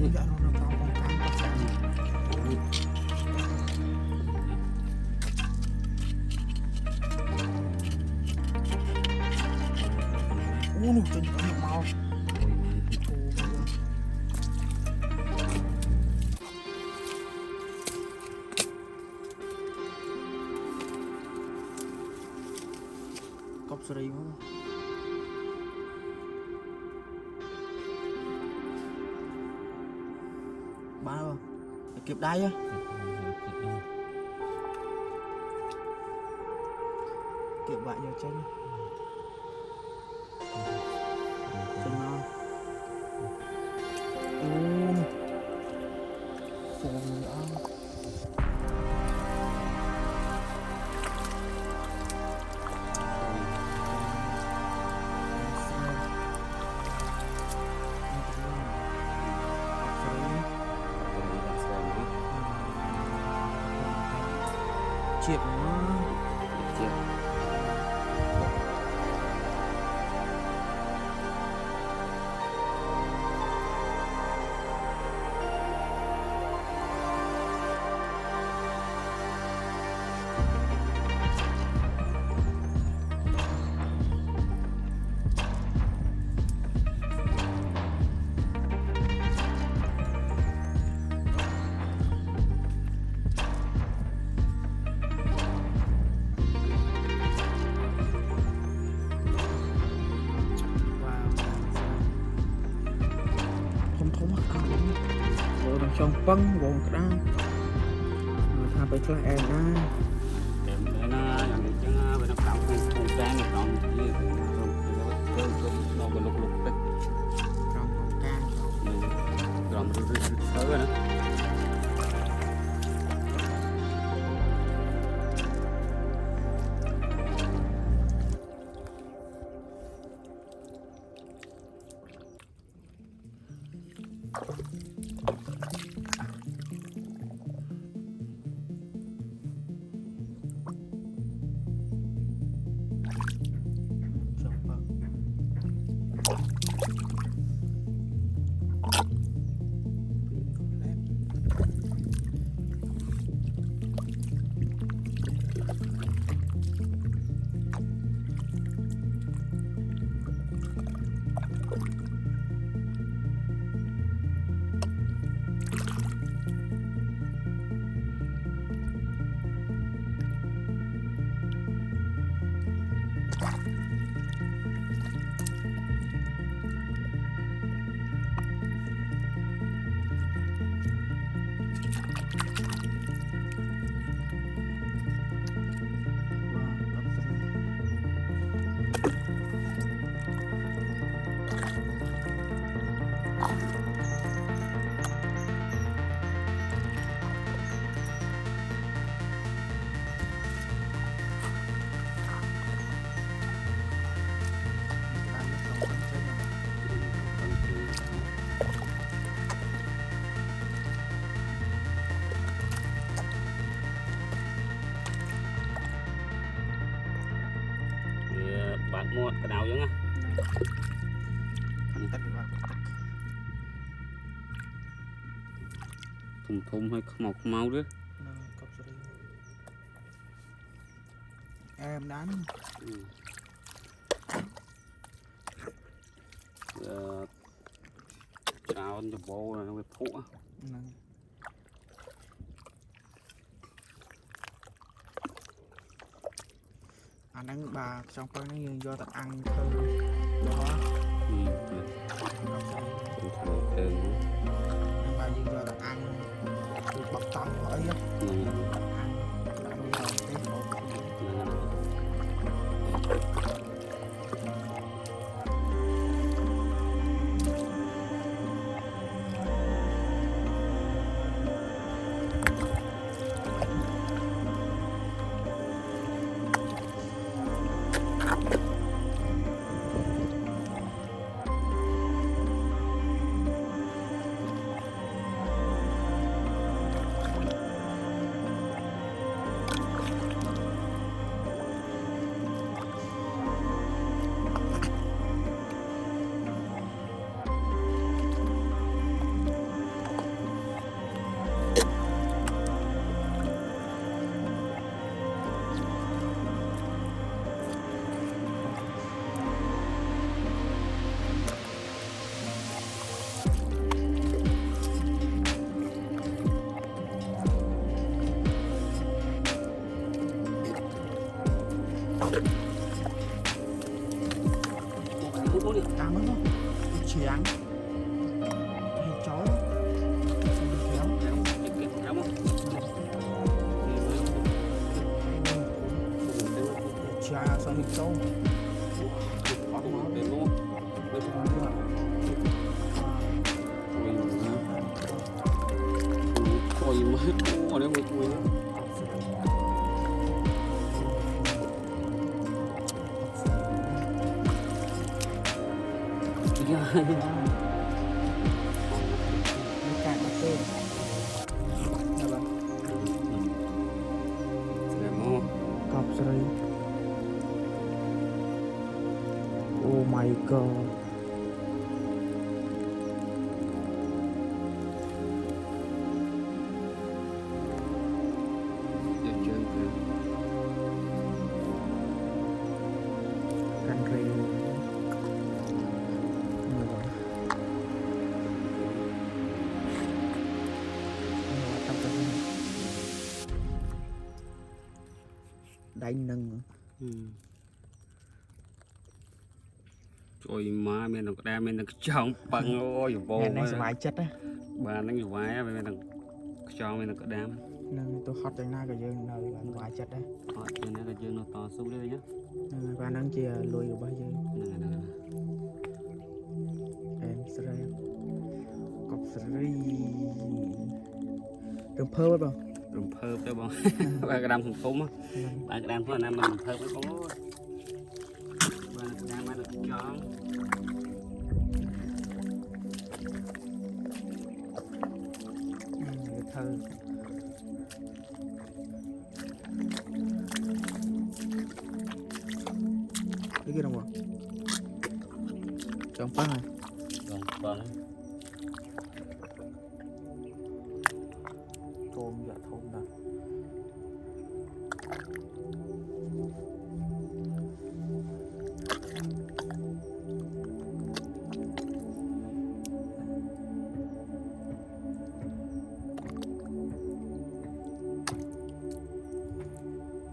dạ nó trong con cá có sẵn nó trên con màu cọp sợi không ba không kịp đây á kịp vậy giờ chân non phồng nữa chuyện nó chuyện trong băng gồm cái đó thaไปខ្លះអែណាemណាយ៉ាងនេះចឹងវានៅក្រៅក្នុងកាងក្នុងជាក្នុងលុកទឹកក្នុងកាងក្រុមឬទៅណាbạn mua cái nào giống á thùng thùng hay màu màu đó em đánh chào anh chụp bộ là nó bị phụ á anh đánh bà trong con nó như do ta ăn thơ đó bà như do ta ăn bọc tóc hỏi á Đâu? Đến luôn. Ôi mà, ôi đấy ui. Yeah. Cạn mất tên. Dạ vâng. Cọp rồi. Oh my god. Căn rì. Đánh nâng. Ôi má mình nó đam mình nó chọn bằng ôi vô. Ngày nay sẽ vài chất á. Bà nó nhiều vái mình nó cho mình nó có đam. Nâng tôi hot trên na cái dương nào là vài chất đấy. Hot trên nó cái dương nó to xuống đây nhá. Và nâng chia lùi của bao dương. Nè. Em sẽ ra. Cọp sẽ đi. Đừng phơ bao. Đừng phơ cho bọn. Ba cái đam thùng thúng á. Ba cái đam thôi anh em mình phơ với con ơi. Ba cái đam nó chọn. Thơ. Cái kia đâu rồi? Chọn phát này. Vâng. Thôm dạ thôm đó.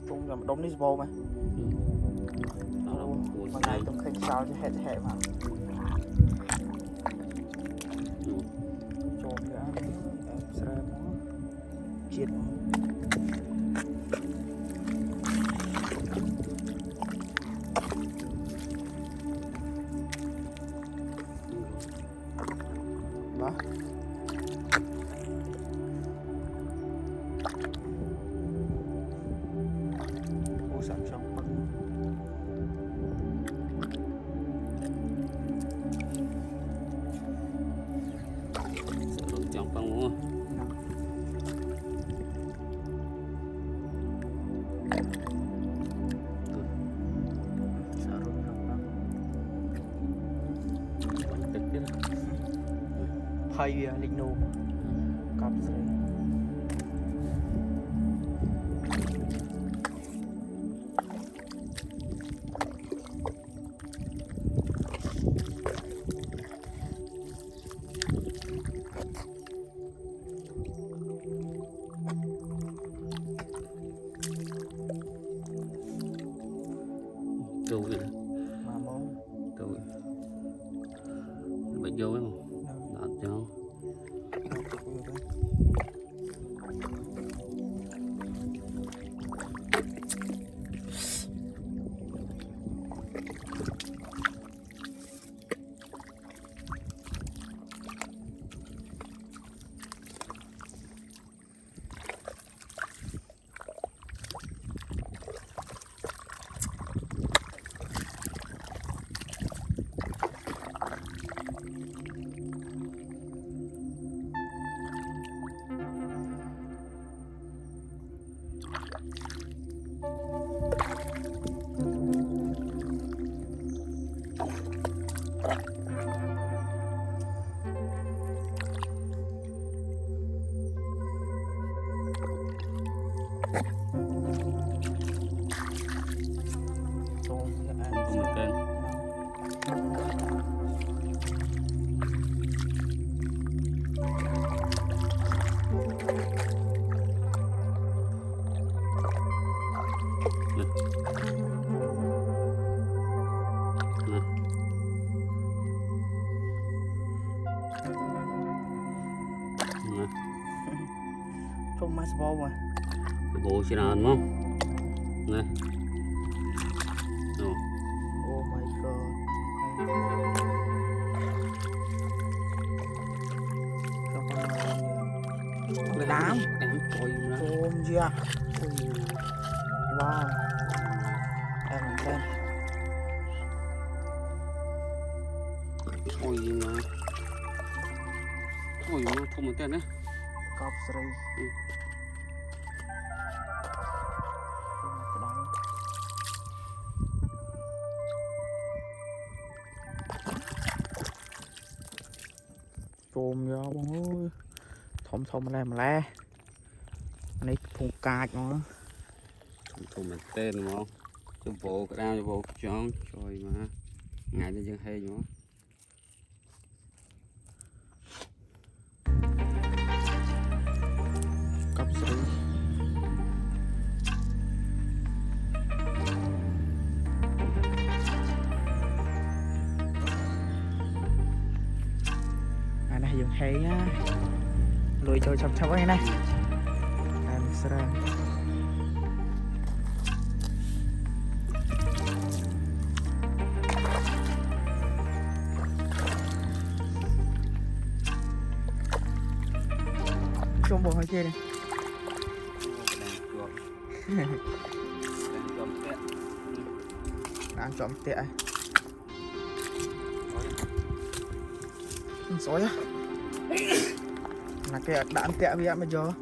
Thôm là đống đi vô mà. Hôm nay tôi khinh sao cho hết hệ mà. Trộm ra em sẽ nó chết. Đó. Ô sản trong bằng. Chọn bằng mua. Hay lịch nô cọp rồi. Trâu vậy Mà mông. trâu bệnh vô ấy không đọt cho Trong máy sport mà. Cái bộ xe nào đúng không? Này. Rồi. đám trôi nữa ôm chưa wow em lên trôi mà trôi nó không một tên đấy cọp sri chôm vô bông ơi thom thom mà le anh ấy phun cài nó không một tên đúng không cho bộ cái đao cho bộ chọn trôi mà ngày nó dân hay nữa cọp sri này dừng hay á lùi cho chọc chọc ấy này em sẽ ra trong bộ hơi kia này đang chọn tệ sói á là cái đạn tệ bây giờ giờ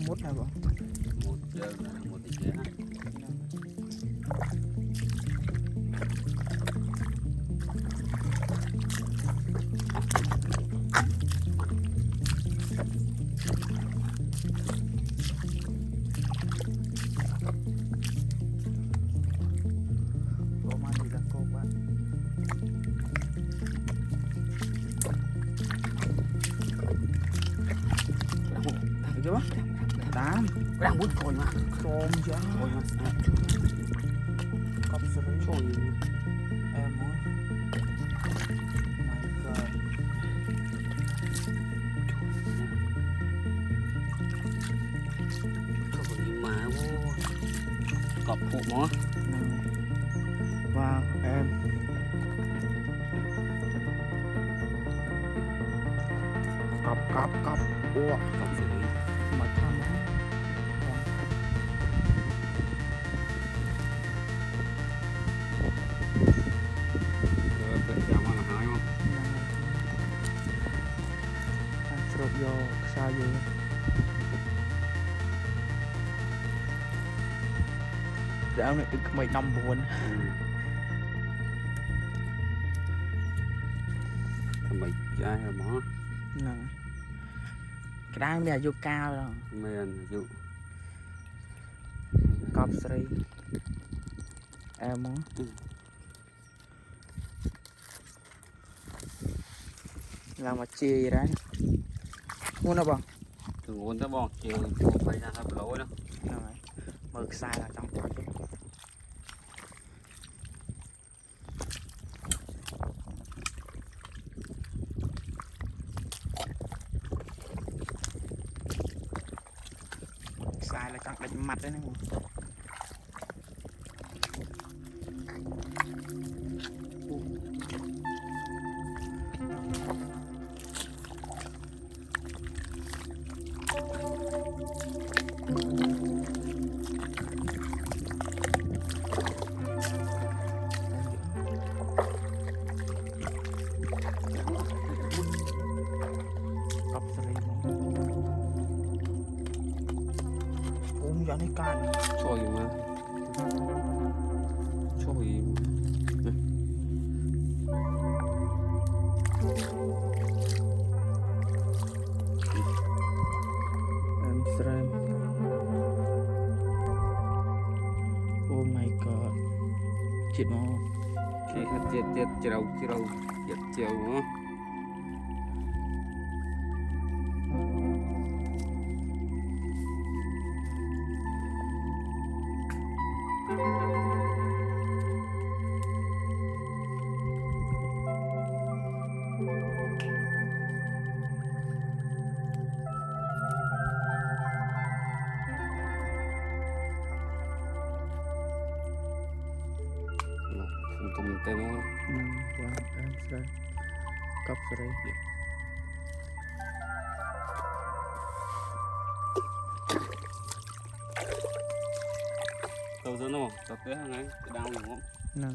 mút này bọn một giờ một tí chế này có mang đi đang cô bạn được chưa đám đang bút trôi mà trôm chứ trôi mà cọp sri trôi em muốn mà cọp phụ nó wow em cọp ua cọp xử lý mà tham tự chào mà là hai không sụp vô sao vậy để ông này mày năm buồn mày trai rồi mỏ nè cái đá bây giờ vô cao rồi men dụ cọp sri em muốn làm mà chia gì đấy muốn đâu bằng thường uống ta bò chiều phải ra thập lỗ đó rồi mực sai là trong quạt luôn sai là trong đánh mặt đấy nè cọp sợi ôm cho nó can trôi mà trôi em sợi oh my god chết mà cái chết chiều hả tụi tên nó wow em sợi cọp sợi tàu dẫn không tàu té hàng ấy đau đúng không nè